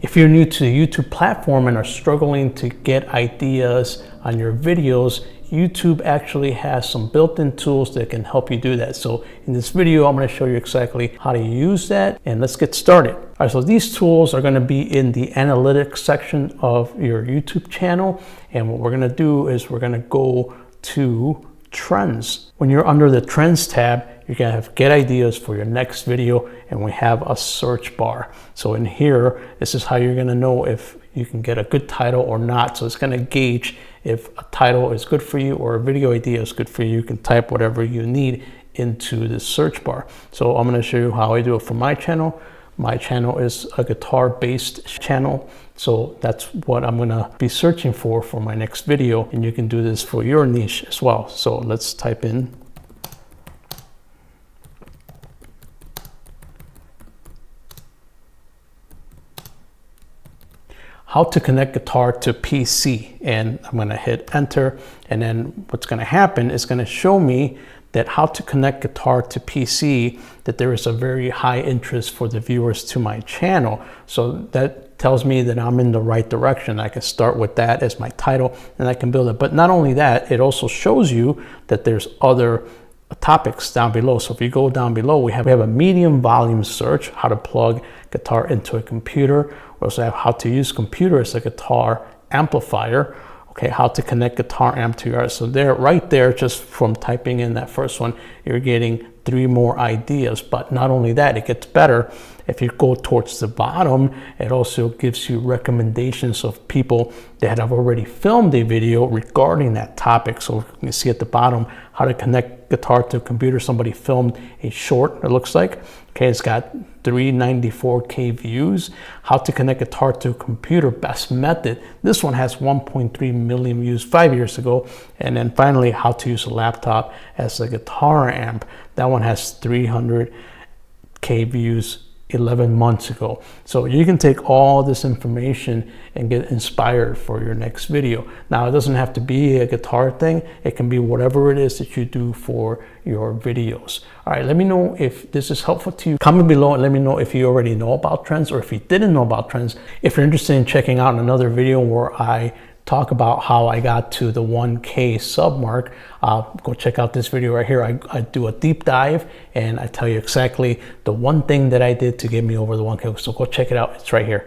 If you're new to the YouTube platform and are struggling to get ideas on your videos, YouTube actually has some built-in tools that can help you do that. So in this video, I'm going to show you exactly how to use that, and let's get started. All right, so these tools are going to be in the analytics section of your YouTube channel. And what we're going to do is we're going to go to trends. When you're under the trends tab, you're going to have get ideas for your next video, and we have a search bar. So in here, this is how you're going to know if you can get a good title or not. So it's going to gauge if a title is good for you or a video idea is good for you. You can type whatever you need into the search bar. So I'm going to show you how I do it for my channel. My channel is a guitar-based channel, so that's what I'm going to be searching for my next video, and you can do this for your niche as well. So let's type in how to connect guitar to PC, and I'm going to hit enter, and then what's going to happen is going to show me that how to connect guitar to PC, that there is a very high interest for the viewers to my channel. So that tells me that I'm in the right direction. I can start with that as my title and I can build it. But not only that, it also shows you that there's other topics down below. So if you go down below, we have a medium volume search, how to plug guitar into a computer. We also have how to use computer as a guitar amplifier. Okay, how to connect guitar amp to your, so there, right there, just from typing in that first one, you're getting 3 more ideas. But not only that, it gets better. If you go towards the bottom, it also gives you recommendations of people that have already filmed a video regarding that topic. So you can see at the bottom, how to connect guitar to a computer. Somebody filmed a short, it looks like. Okay, it's got 394K views. How to connect guitar to a computer, best method. This one has 1.3 million views 5 years ago. And then finally, how to use a laptop as a guitar amp. That one has 300K views 11 months ago. So you can take all this information and get inspired for your next video. Now, it doesn't have to be a guitar thing. It can be whatever it is that you do for your videos. All right, let me know if this is helpful to you. Comment below and let me know if you already know about trends or if you didn't know about trends. If you're interested in checking out another video where I talk about how I got to the 1K sub mark, go check out this video right here. I do a deep dive and I tell you exactly the one thing that I did to get me over the 1K. So go check it out. It's right here.